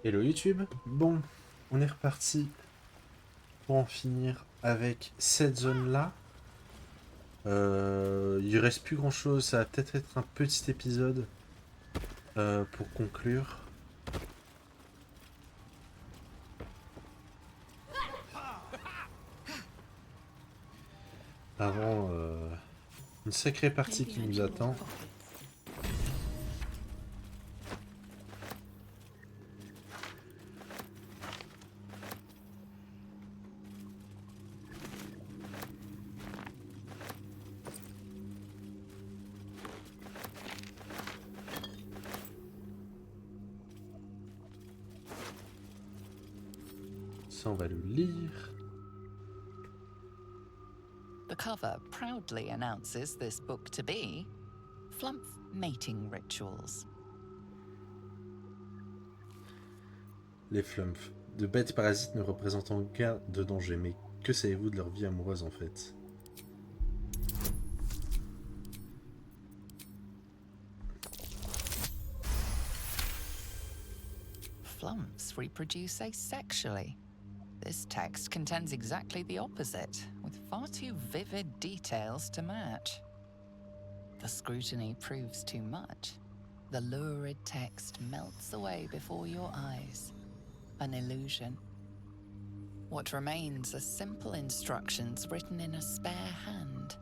Hello YouTube. Bon, on est reparti pour en finir avec cette zone-là. Il reste plus grand-chose, ça va peut-être être un petit épisode pour conclure. Avant une sacrée partie qui nous attend. Ça, on va le lire. The cover proudly announces this book to be Flumph Mating Rituals. Les Flumph. De bêtes parasites ne représentant aucun de danger, mais que savez-vous de leur vie amoureuse en fait? Flumphs reproduce asexually. This text contends exactly the opposite, with far too vivid details to match. The scrutiny proves too much. The lurid text melts away before your eyes. An illusion. What remains are simple instructions written in a spare hand.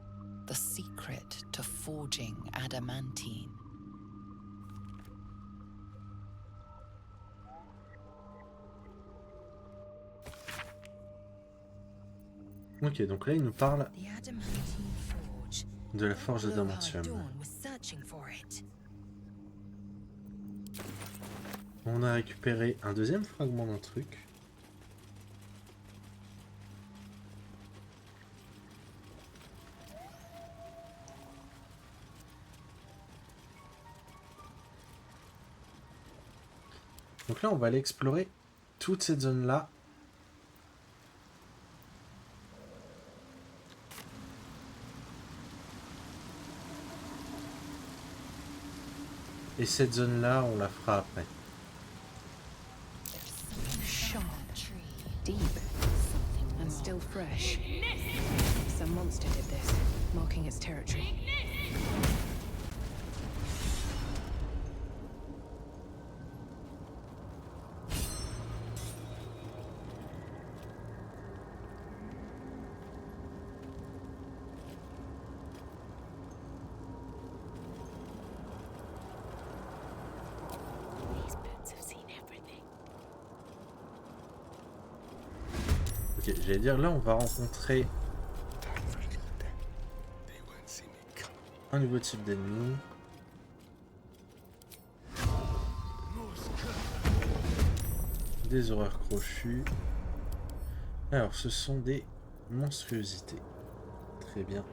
The secret to forging adamantine. Ok, donc là il nous parle de la forge d'adamantium. On a récupéré un deuxième fragment d'un truc. Donc là on va aller explorer toute cette zone là. Et cette zone là on la fera après. Sharp, deep, and still fresh. Some monster did this, marking its territory. Ok, j'allais dire là on va rencontrer un nouveau type d'ennemi. Des horreurs crochues. Alors ce sont des monstruosités. Très bien.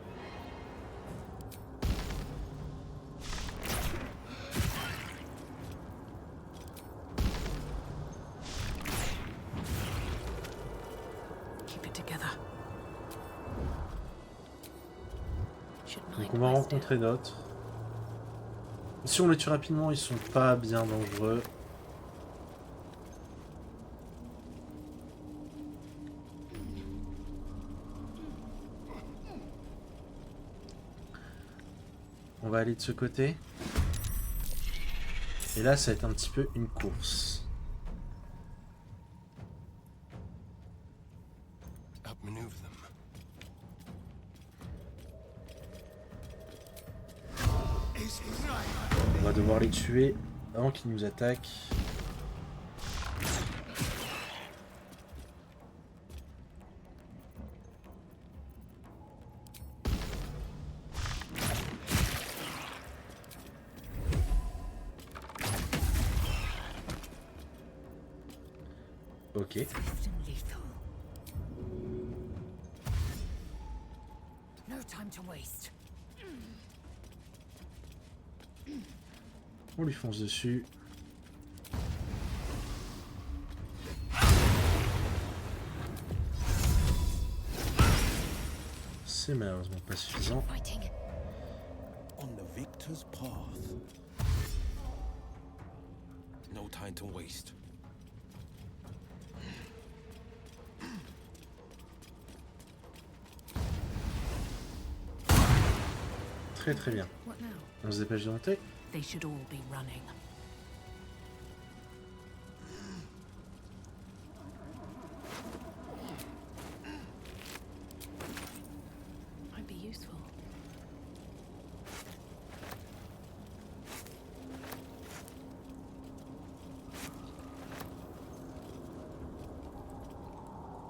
Keep it together. Donc on va rencontrer d'autres. Si on les tue rapidement, ils sont pas bien dangereux. On va aller de ce côté. Et là, ça va être un petit peu une course. On va devoir les tuer avant qu'ils nous attaquent. Ok. On lui fonce dessus. C'est malheureusement pas suffisant. On the victor's path. No time to waste. Très très bien. What now? On se dépêche de monter. They should all be running. Might be useful.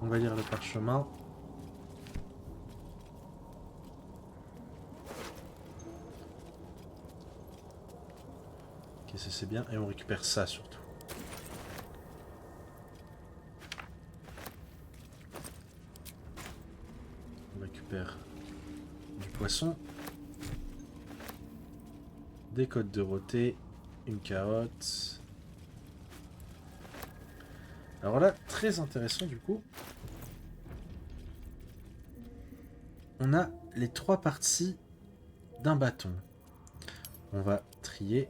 On va lire le parchemin. Ok, ça c'est bien. Et on récupère ça surtout. On récupère du poisson. Des côtes de rôté. Une carotte. Alors là, très intéressant du coup. On a les 3 parties d'un bâton. On va trier.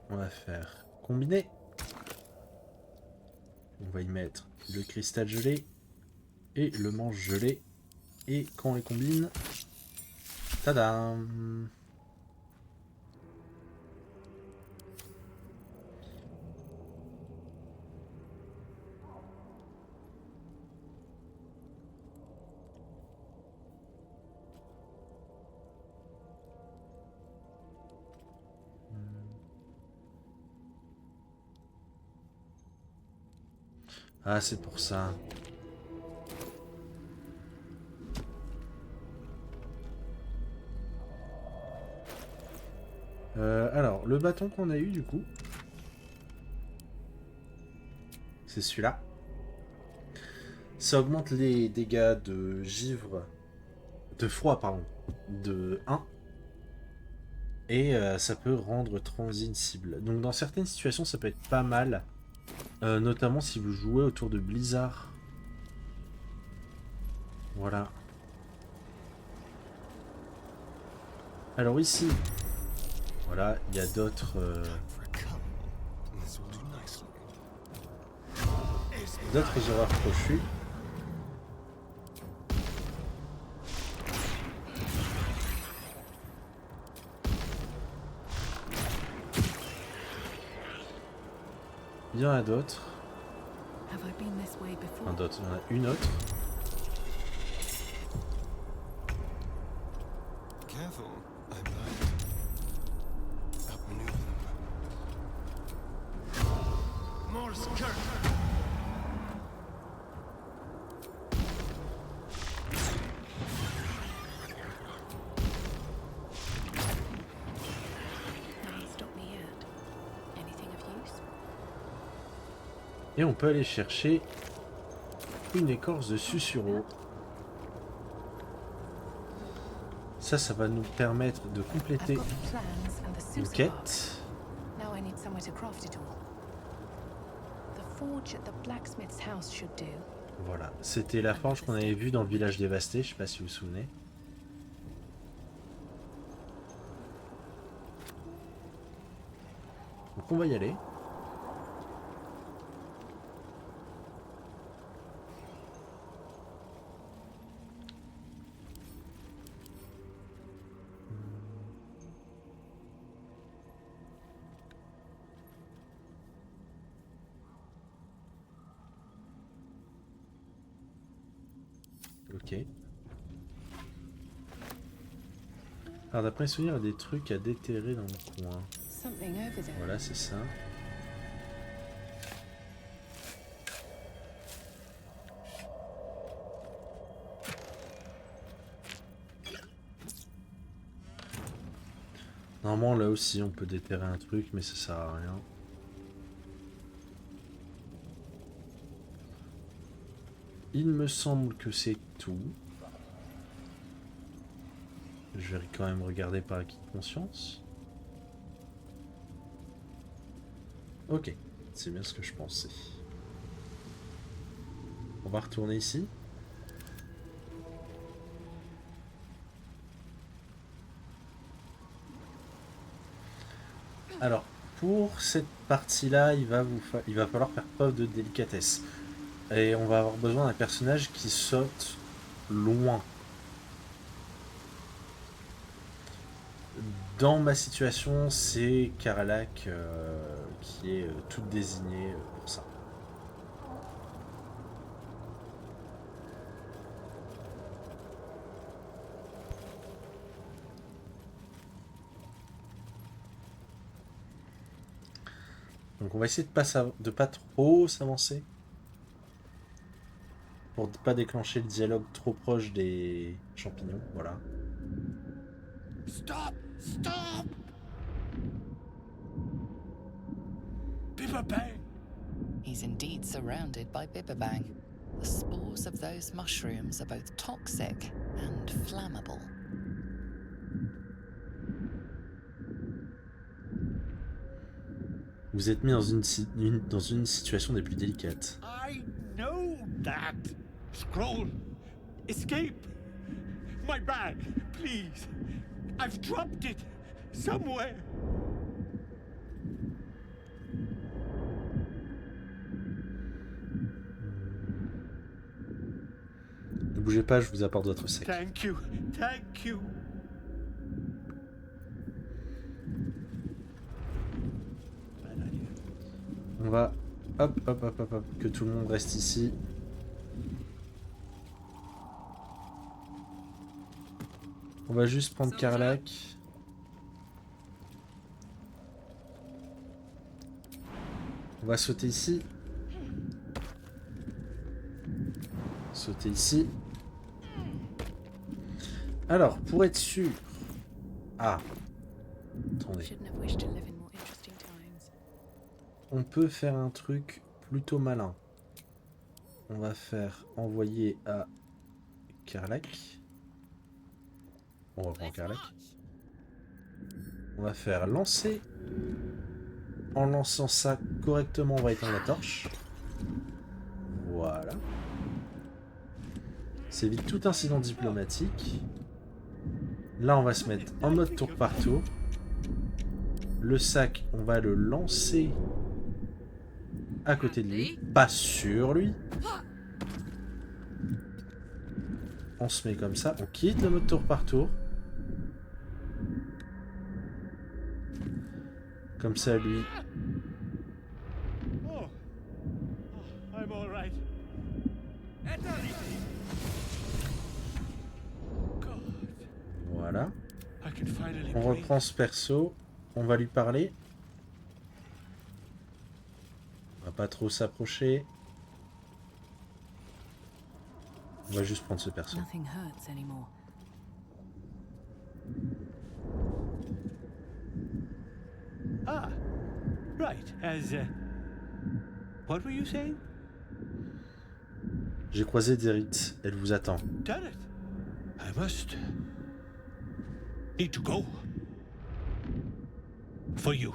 On va faire combiner. On va y mettre le cristal gelé et le manche gelé. Et quand on les combine, tadam! Ah, c'est pour ça. Alors, le bâton qu'on a eu, du coup, c'est celui-là. Ça augmente les dégâts de givre, de froid, pardon, de 1. Et ça peut rendre transible. Donc, dans certaines situations, ça peut être pas mal. Notamment si vous jouez autour de Blizzard. Voilà. Alors ici, voilà, il y a d'autres d'autres horreurs crochues. Il y en a d'autres. Have I been this way before? Enfin, d'autres, il y en a une autre. Careful, I might outmaneuver them. Morse Kirk! Nothing stopped me yet. Anything of use? Et on peut aller chercher une écorce de susurreau. Ça va nous permettre de I've compléter got the plans and the une Sousa quête. box. Now I need somewhere to craft it all. The forge at the blacksmith's house should do. Voilà, c'était la forge qu'on avait vue dans le village dévasté, je sais pas si vous vous souvenez. Donc on va y aller. Ok. Alors d'après mes souvenirs, il y a des trucs à déterrer dans le coin. Something over there. Voilà, c'est ça. Normalement, là aussi, on peut déterrer un truc, mais ça sert à rien. Il me semble que c'est tout. Je vais quand même regarder par acquis de conscience. Ok, c'est bien ce que je pensais. On va retourner ici. Alors, pour cette partie-là, il va falloir faire preuve de délicatesse. Et on va avoir besoin d'un personnage qui saute loin. Dans ma situation, c'est Karalak qui est toute désignée pour ça. Donc on va essayer de pas trop s'avancer. Pour ne pas déclencher le dialogue trop proche des champignons, voilà. Stop! Stop! Bibberbang! He's indeed surrounded by Bibberbang. The spores of those mushrooms are both toxic and flammable. Vous êtes mis dans une situation des plus délicates. I know that! Scroll! Escape! My bag, please! I've dropped it! Somewhere! Ne bougez pas, je vous apporte votre sac. Thank you! Thank you! On va... Hop, hop, hop, hop, hop, que tout le monde reste ici. On va juste prendre Karlach. On va sauter ici. Sauter ici. Alors, pour être sûr... Ah. Attendez. Shouldn't have wished to live in more interesting times. On peut faire un truc plutôt malin. On va faire envoyer à Karlach. On reprend Karlach. On va faire lancer. En lançant ça correctement, on va éteindre la torche. Voilà. Ça évite tout incident diplomatique. Là, on va se mettre en mode tour par tour. Le sac, on va le lancer à côté de lui, pas sur lui. On se met comme ça, on quitte le mode tour par tour. Comme ça, lui. Oh, I'm all right. God, Voilà. I can finally On breathe. reprend ce perso. On va lui parler. On va pas trop s'approcher. On va juste prendre ce perso. Nothing hurts anymore. Ah, right. What were you saying? J'ai croisé Derit. Elle vous attend. Damn it. I must need to go. For you.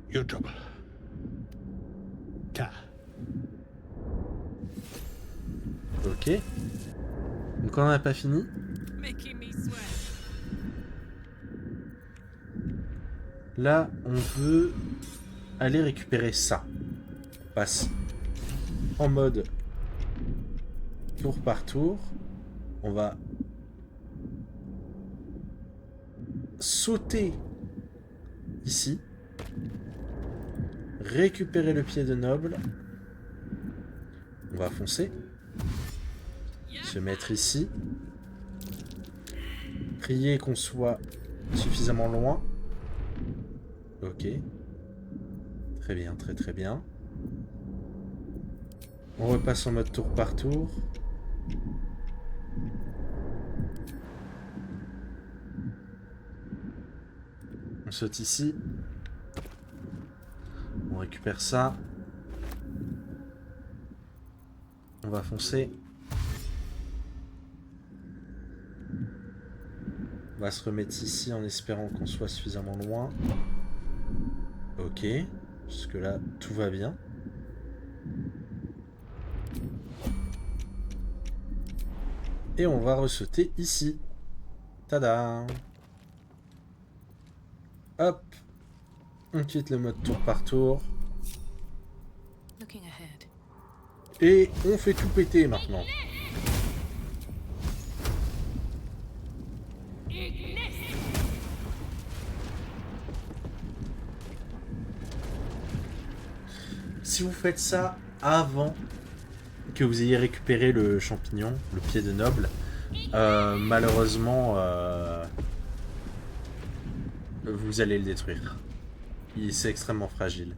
Your trouble. Ta. Ok. Donc on n'a pas fini. Making me sweat. Là, on veut aller récupérer ça. On passe en mode tour par tour. On va sauter ici. Récupérer le pied de noble. On va foncer. Se mettre ici. Prier qu'on soit suffisamment loin. Ok. Très bien, très très bien. On repasse en mode tour par tour. On saute ici. On récupère ça. On va foncer. On va se remettre ici en espérant qu'on soit suffisamment loin. Ok. Jusque là, tout va bien. Et on va ressauter ici. Tada! Hop! On quitte le mode tour par tour. Looking ahead. Et on fait tout péter maintenant. si vous faites ça avant que vous ayez récupéré le champignon, le pied de noble, malheureusement, vous allez le détruire. C'est extrêmement fragile.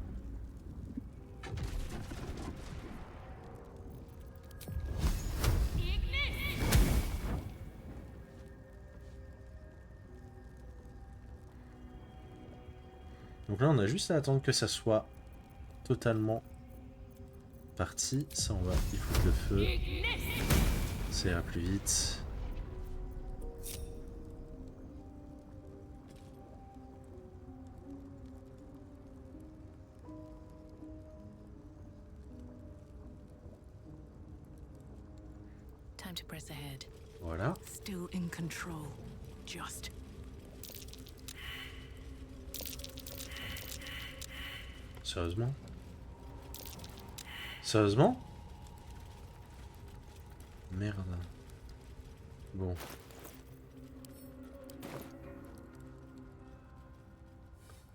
Donc là, on a juste à attendre que ça soit totalement parti. Ça, on va y foutre le feu. Ça ira plus vite. Time to press ahead. Voilà. Still in control. Just. Sérieusement? Sérieusement? Merde. Bon.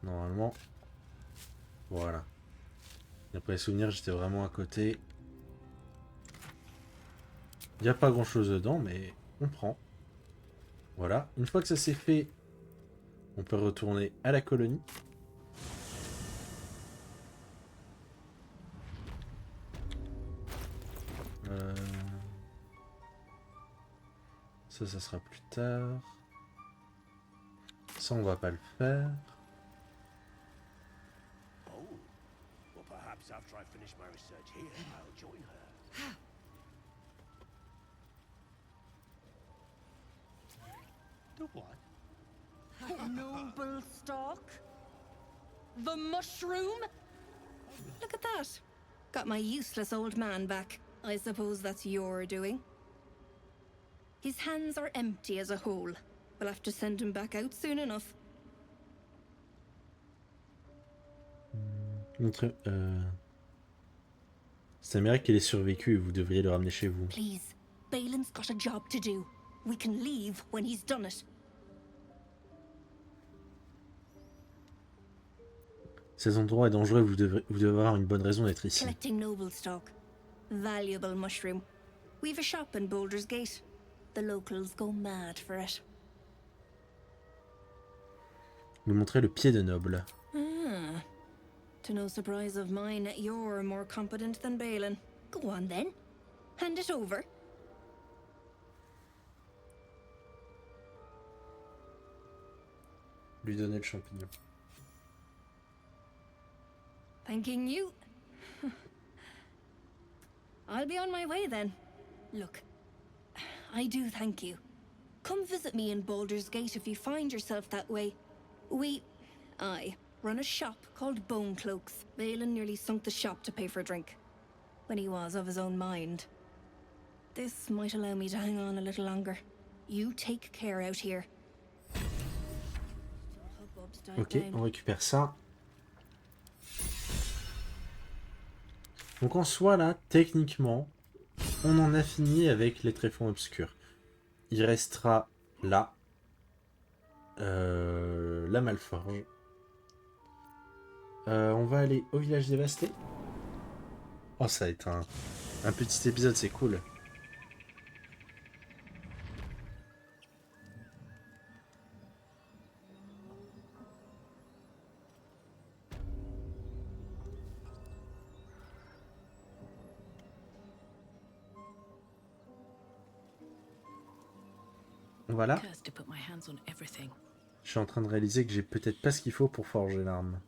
Normalement. Voilà. D'après les souvenirs, j'étais vraiment à côté. Il n'y a pas grand chose dedans, mais on prend. Voilà. Une fois que ça s'est fait, on peut retourner à la colonie. Ça sera plus tard. Ça, on va pas le faire. Oh, well, perhaps after I finish my research here, I'll join her. The what? Noble stock? The mushroom? Look at that. Got my useless old man back. I suppose that's your doing. His hands are empty as a whole. We'll have to send him back out soon enough. C'est un miracle qu'il ait survécu et vous devriez le ramener chez vous. Please, Balin's got a job to do. We can leave when he's done it. Cet endroit est dangereux, vous devez avoir une bonne raison d'être ici. Collecting noble stock. Valuable mushroom. We've a shop in Boulder's Gate. The locals go mad for it. Nous montrer le pied de noble. Ah. To no surprise of mine, you're more competent than Balin. Go on then. Hand it over. Lui donner le champignon. Thanking you. I'll be on my way then. Look, I do thank you. Come visit me in Baldur's Gate if you find yourself that way. I run a shop called Bone Cloaks. Balin nearly sunk the shop to pay for a drink, when he was of his own mind. This might allow me to hang on a little longer. You take care out here. Ok, on récupère ça. Donc en soi là, techniquement, on en a fini avec les tréfonds obscurs. Il restera là, la Malforge. On va aller au village dévasté. Oh, ça va être un petit épisode, c'est cool. Voilà. Je suis en train de réaliser que j'ai peut-être pas ce qu'il faut pour forger l'arme.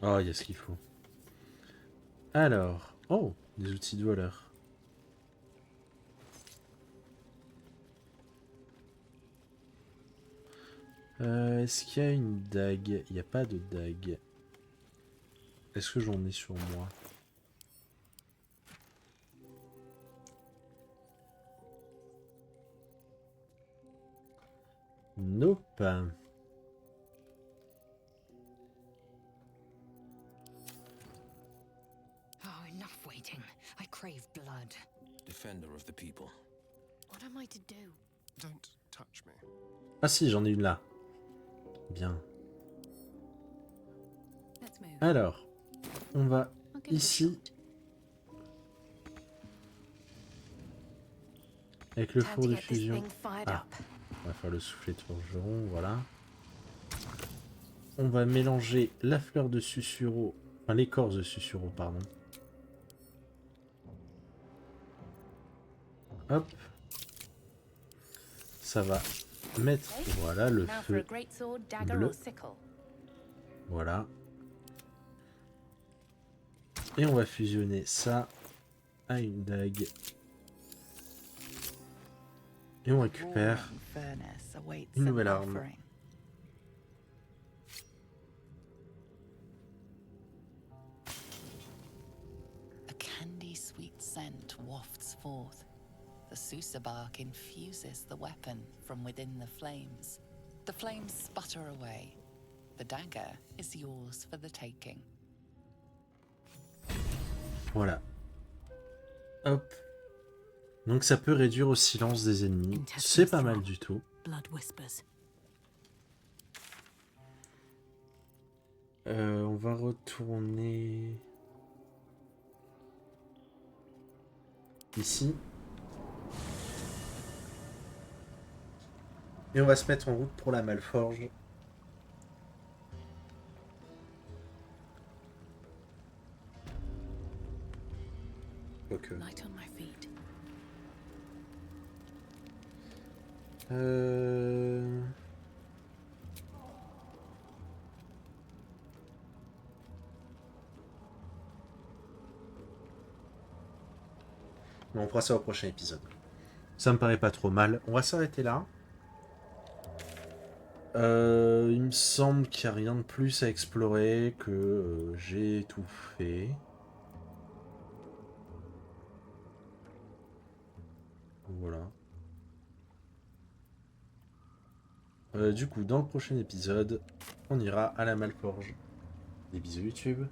Oh, il y a ce qu'il faut. Alors, oh, des outils de voleur. Est-ce qu'il y a une dague? Il n'y a pas de dague. Est-ce que j'en ai sur moi? Nope. waiting. I crave blood. Defender of the people. What am I to do? Don't touch me. Ah si, j'en ai une là. Bien. Let's move. Alors, on va I'll give it a ici, shot. avec le Time four to de get this fusion. thing fired Ah, up. on va faire le soufflet de forgeron, voilà. On va mélanger la fleur de susurrau, enfin l'écorce de susurrau, pardon. Hop. Ça va mettre, voilà, le Now for a feu. great sword, dagger bleu. or sickle. Voilà. Et on va fusionner ça à une dague. Et on récupère Roaring furnace awaits une an nouvelle arme. offering. A candy-sweet scent wafts forth. The Susa bark infuses the weapon from within the flames. The flames sputter away. The dagger is yours for the taking. Voilà. Hop. Donc ça peut réduire au silence des ennemis. C'est pas mal du tout. Blood whispers. On va retourner ici. Et on va se mettre en route pour la Malforge. Ok. Light on my feet. Bon, on fera ça au prochain épisode. Ça me paraît pas trop mal. On va s'arrêter là. Il me semble qu'il n'y a rien de plus à explorer, que j'ai tout fait. Voilà. Du coup, dans le prochain épisode, on ira à la Malforge. Des bisous YouTube.